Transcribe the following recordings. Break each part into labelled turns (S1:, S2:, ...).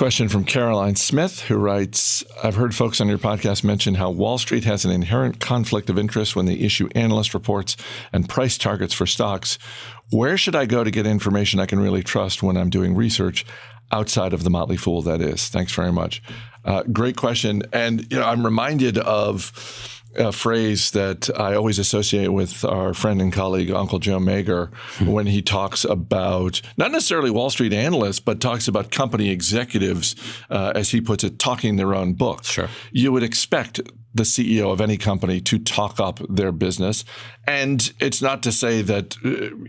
S1: Question from Caroline Smith, who writes, I've heard folks on your podcast mention how Wall Street has an inherent conflict of interest when they issue analyst reports and price targets for stocks. Where should I go to get information I can really trust when I'm doing research outside of the Motley Fool, that is? Thanks very much. Great question. And I'm reminded of a phrase that I always associate with our friend and colleague, Uncle Joe Mager, when he talks about, not necessarily Wall Street analysts, but talks about company executives, as he puts it, talking their own book.
S2: Sure.
S1: You would expect the CEO of any company to talk up their business. And it's not to say that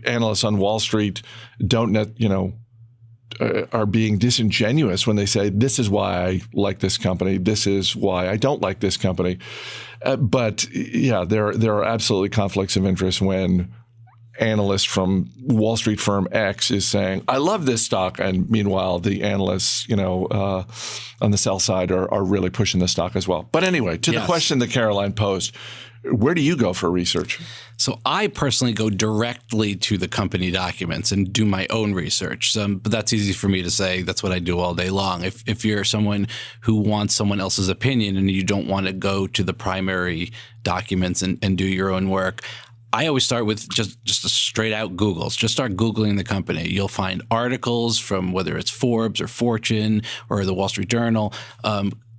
S1: analysts on Wall Street don't, are being disingenuous when they say, this is why I like this company, this is why I don't like this company. But yeah, there are absolutely conflicts of interest when analyst from Wall Street firm X is saying, I love this stock. And meanwhile, the analysts, on the sell side are really pushing the stock as well. But anyway, to the question that Caroline posed, where do you go for research?
S2: So I personally go directly to the company documents and do my own research. But that's easy for me to say. That's what I do all day long. If you're someone who wants someone else's opinion and you don't want to go to the primary documents and do your own work, I always start with just a straight out Google. Just start Googling the company. You'll find articles from whether it's Forbes or Fortune or the Wall Street Journal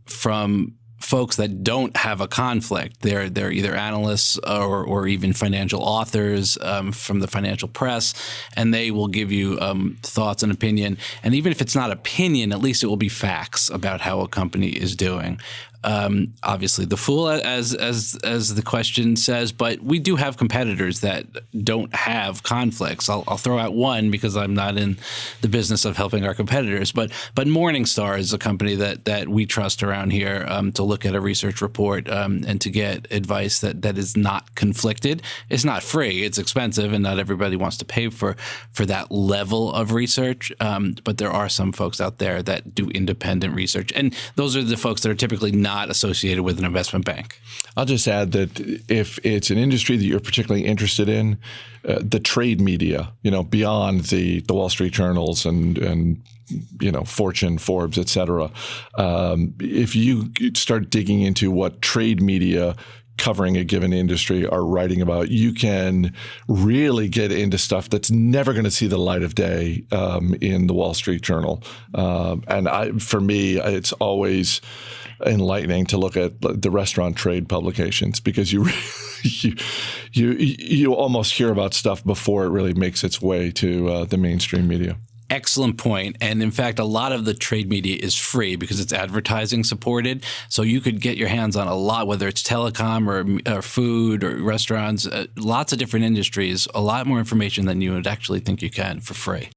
S2: from folks that don't have a conflict. They're either analysts or even financial authors from the financial press, and they will give you thoughts and opinion. And even if it's not opinion, at least it will be facts about how a company is doing. Obviously, the fool, as the question says, but we do have competitors that don't have conflicts. I'll throw out one because I'm not in the business of helping our competitors, but Morningstar is a company that we trust around here to look at a research report and to get advice that is not conflicted. It's not free; it's expensive, and not everybody wants to pay for that level of research. But there are some folks out there that do independent research, and those are the folks that are typically not associated with an investment bank.
S1: I'll just add that if it's an industry that you're particularly interested in, the trade media, beyond the Wall Street journals and Fortune, Forbes, et cetera, if you start digging into what trade media covering a given industry are writing about, you can really get into stuff that's never going to see the light of day in the Wall Street Journal. For me, it's always enlightening to look at the restaurant trade publications because you almost hear about stuff before it really makes its way to the mainstream media.
S2: Excellent point. And in fact, a lot of the trade media is free because it's advertising supported. So you could get your hands on a lot, whether it's telecom or food or restaurants, lots of different industries, a lot more information than you would actually think you can for free.